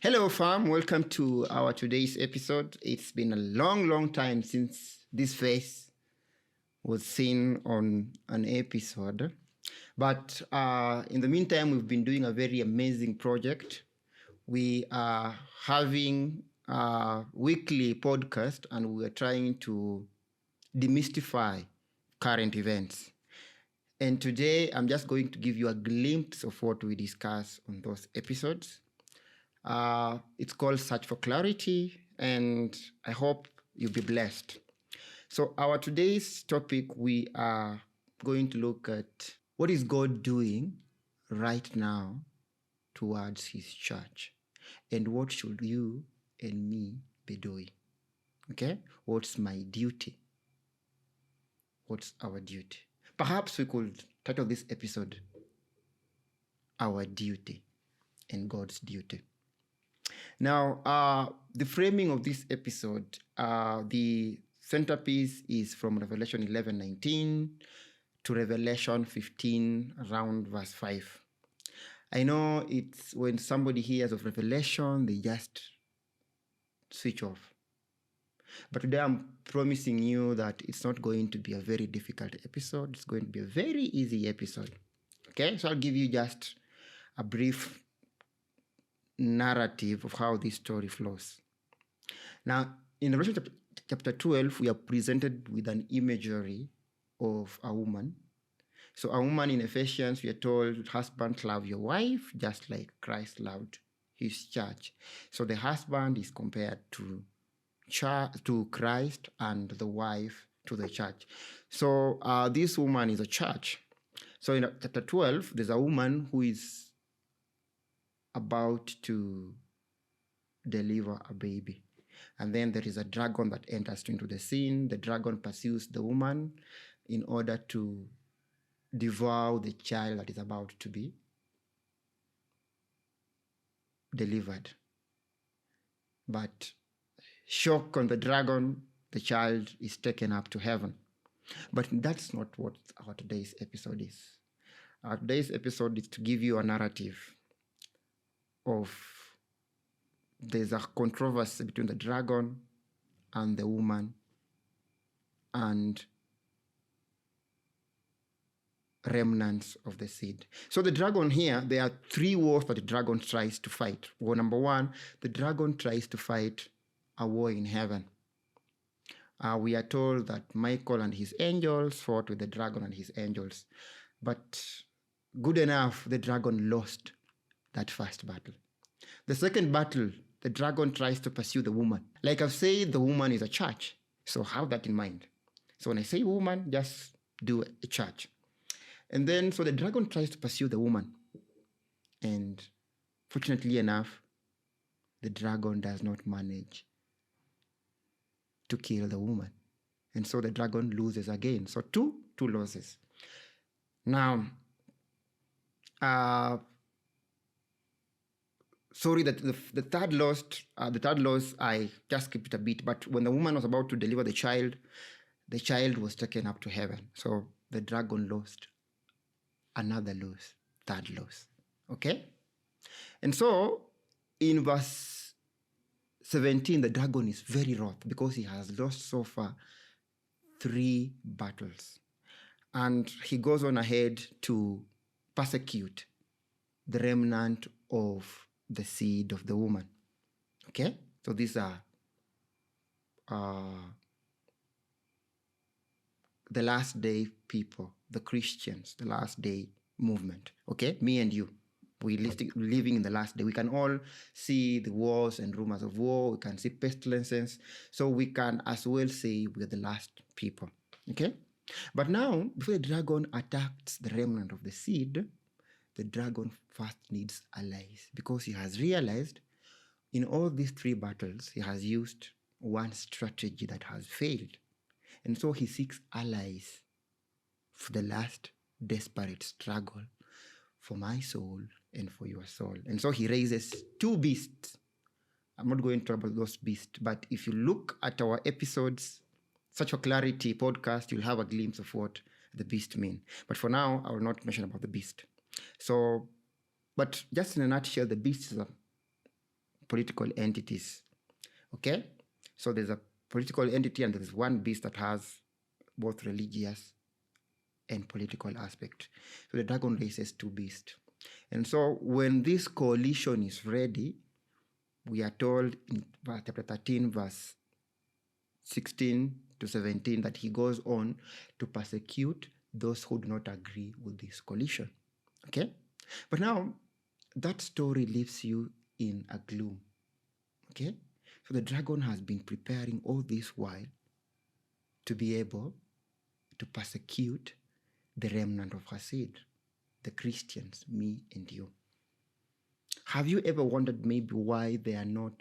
Hello, fam. Welcome to our today's episode. It's been a long, long time since this face was seen on an episode. But in the meantime, we've been doing a very amazing project. We are having a weekly podcast and we are trying to demystify current events. And today, I'm just going to give you a glimpse of what we discuss on those episodes. It's called Search for Clarity, and I hope you'll be blessed. So, our today's topic, we are going to look at what is God doing right now towards His church, and what should you and me be doing? Okay, what's my duty? What's our duty? Perhaps we could title this episode Our Duty and God's Duty. Now, the framing of this episode, the centerpiece is from Revelation 11:19 to Revelation 15, around verse 5. I know it's when somebody hears of Revelation, they just switch off. But today I'm promising you that it's not going to be a very difficult episode. It's going to be a very easy episode. Okay, so I'll give you just a brief narrative of how this story flows. Now, in Revelation chapter 12, we are presented with an imagery of a woman. So a woman in Ephesians, we are told, husband, love your wife, just like Christ loved his church. So the husband is compared to Christ and the wife to the church. So this woman is a church. So in chapter 12, there's a woman who is about to deliver a baby. And then there is a dragon that enters into the scene. The dragon pursues the woman in order to devour the child that is about to be delivered. But shock on the dragon, the child is taken up to heaven. But that's not what our today's episode is. Our today's episode is to give you a narrative of there's a controversy between the dragon and the woman and remnants of the seed. So the dragon here, there are three wars that the dragon tries to fight. War number one, the dragon tries to fight a war in heaven. We are told that Michael and his angels fought with the dragon and his angels. But good enough, the dragon lost that first battle. The second battle, the dragon tries to pursue the woman. Like I've said, the woman is a church. So have that in mind. So when I say woman, just do a church. And then, so the dragon tries to pursue the woman. And fortunately enough, the dragon does not manage to kill the woman. And so the dragon loses again. So two losses. Now, sorry that the third loss, I just skipped it a bit, but when the woman was about to deliver the child was taken up to heaven. So the dragon lost another loss, third loss. Okay? And so in verse 17, the dragon is very wroth because he has lost so far 3 battles. And he goes on ahead to persecute the remnant of the seed of the woman. Okay? So these are the last day people, the Christians, the last day movement. Okay? Me and you. We're living in the last day. We can all see the wars and rumors of war. We can see pestilences. So we can as well say we're the last people. Okay? But now, before the dragon attacks the remnant of the seed, the dragon first needs allies because he has realized in all these 3 battles, he has used one strategy that has failed. And so he seeks allies for the last desperate struggle for my soul and for your soul. And so he raises 2 beasts. I'm not going to talk about those beasts, but if you look at our episodes, Search for Clarity podcast, you'll have a glimpse of what the beast mean. But for now, I will not mention about the beast. So, but just in a nutshell, the beast is a political entities. Okay? So there's a political entity and there's one beast that has both religious and political aspect. So the dragon raises two beasts. And so when this coalition is ready, we are told in chapter 13, verse 16 to 17, that he goes on to persecute those who do not agree with this coalition. Okay? But now, that story leaves you in a gloom. Okay? So the dragon has been preparing all this while to be able to persecute the remnant of her seed, the Christians, me and you. Have you ever wondered maybe why there are no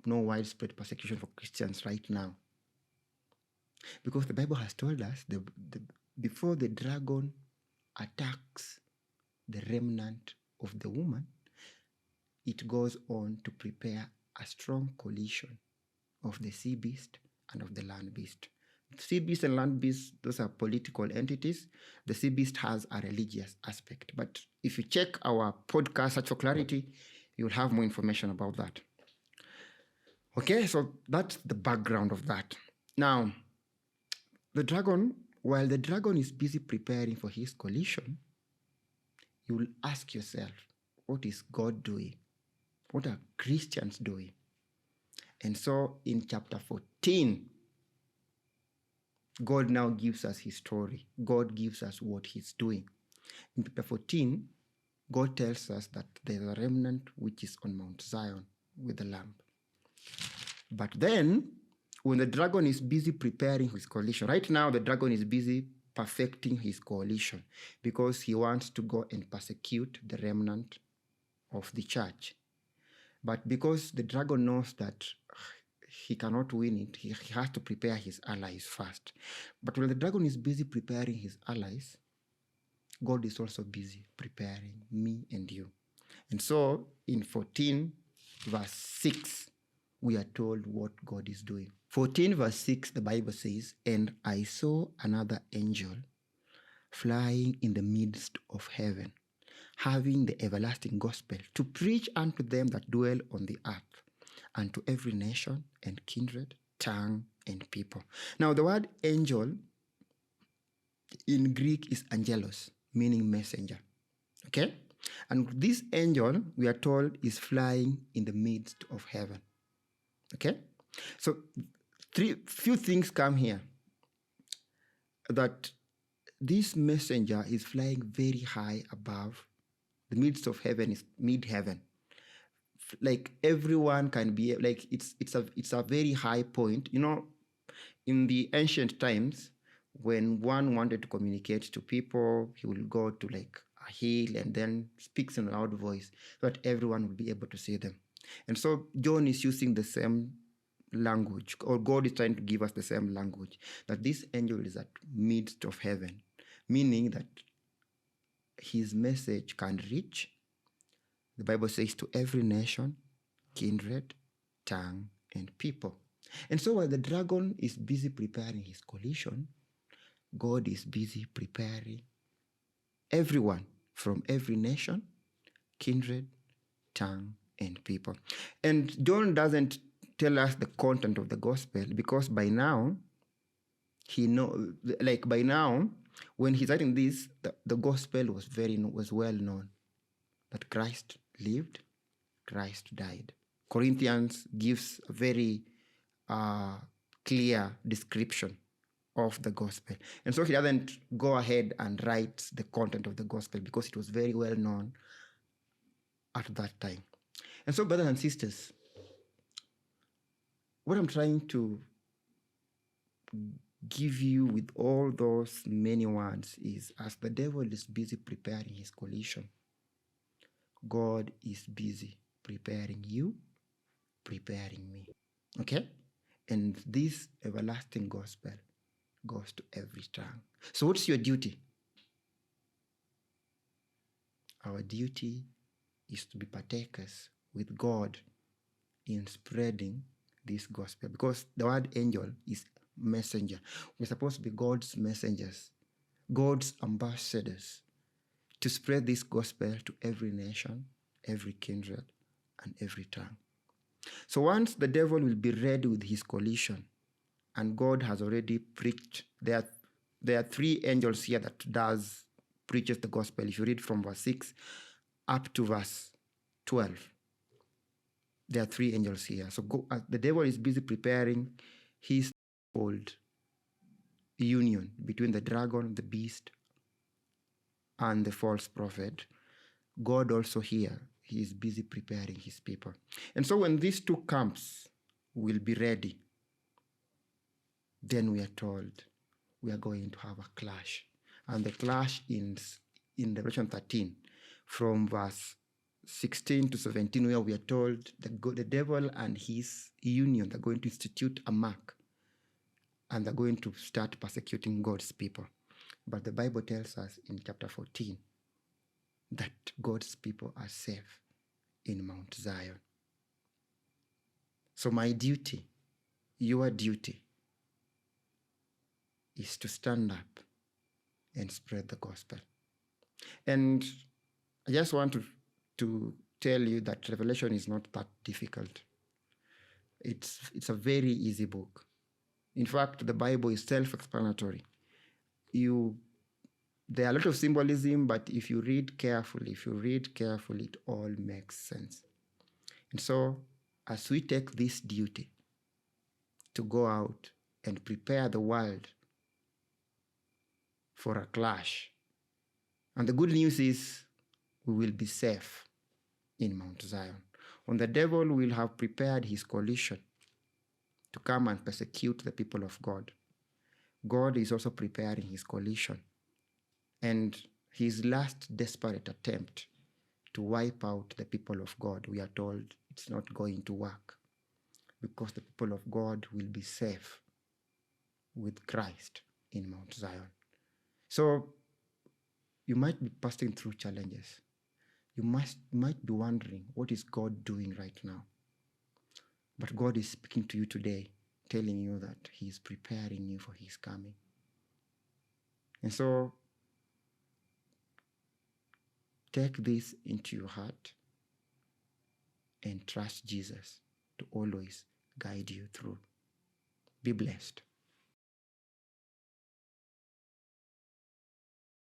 widespread persecution for Christians right now? Because the Bible has told us before the dragon attacks the remnant of the woman, it goes on to prepare a strong coalition of the sea beast and of the land beast. Sea beast and land beast, those are political entities. The sea beast has a religious aspect. But if you check our podcast, Search for Clarity, you'll have more information about that. Okay, so that's the background of that. Now, the dragon, while the dragon is busy preparing for his coalition, you will ask yourself, what is God doing? What are Christians doing? And so in chapter 14, God now gives us his story. God gives us what he's doing. In chapter 14, God tells us that there's a remnant which is on Mount Zion with the Lamb. But then, when the dragon is busy preparing his coalition, right now the dragon is busy perfecting his coalition because he wants to go and persecute the remnant of the church. But because the dragon knows that he cannot win it, he has to prepare his allies first. But when the dragon is busy preparing his allies, God is also busy preparing me and you. And so in 14 verse 6, we are told what God is doing. 14 verse 6, the Bible says, "And I saw another angel flying in the midst of heaven, having the everlasting gospel to preach unto them that dwell on the earth, and to every nation and kindred, tongue, and people." Now, the word angel in Greek is angelos, meaning messenger. Okay? And this angel, we are told, is flying in the midst of heaven. Okay? So, few things come here. That this messenger is flying very high above. The midst of heaven is mid-heaven. Like everyone can be, like it's a very high point. You know, in the ancient times, when one wanted to communicate to people, he will go to like a hill and then speaks in a loud voice so that everyone will be able to see them. And so John is using the same language, or God is trying to give us the same language, that this angel is at midst of heaven, meaning that his message can reach, the Bible says, to every nation, kindred, tongue, and people. And so while the dragon is busy preparing his coalition, God is busy preparing everyone from every nation, kindred, tongue, and people. And John doesn't tell us the content of the gospel because by now, when he's writing this, the gospel was well known, that Christ lived, Christ died. Corinthians gives a very clear description of the gospel. And so he doesn't go ahead and write the content of the gospel because it was very well known at that time. And so, brothers and sisters, what I'm trying to give you with all those many words is, as the devil is busy preparing his coalition, God is busy preparing you, preparing me. Okay? And this everlasting gospel goes to every tongue. So what's your duty? Our duty is to be partakers with God in spreading this gospel, because the word angel is messenger. We're supposed to be God's messengers, God's ambassadors, to spread this gospel to every nation, every kindred, and every tongue. So once the devil will be ready with his coalition, and God has already preached, there are three angels here that preaches the gospel. If you read from verse 6 up to verse 12, there are three angels here. So the devil is busy preparing his old union between the dragon, the beast, and the false prophet. God also here, he is busy preparing his people. And so when these two camps will be ready, then we are told we are going to have a clash. And the clash in Revelation 13, from verse 16 to 17, where we are told the devil and his union, they're going to institute a mark, and they're going to start persecuting God's people. But the Bible tells us in chapter 14 that God's people are safe in Mount Zion. So my duty, your duty, is to stand up and spread the gospel. And I just want to tell you that Revelation is not that difficult. It's a very easy book. In fact, the Bible is self-explanatory. There are a lot of symbolism, but if you read carefully, it all makes sense. And so, as we take this duty to go out and prepare the world for a clash, and the good news is we will be safe in Mount Zion. When the devil will have prepared his coalition to come and persecute the people of God, God is also preparing his coalition. And his last desperate attempt to wipe out the people of God, we are told it's not going to work, because the people of God will be safe with Christ in Mount Zion. So you might be passing through challenges. You might be wondering, what is God doing right now? But God is speaking to you today, telling you that he is preparing you for his coming. And so take this into your heart and trust Jesus to always guide you through. Be blessed.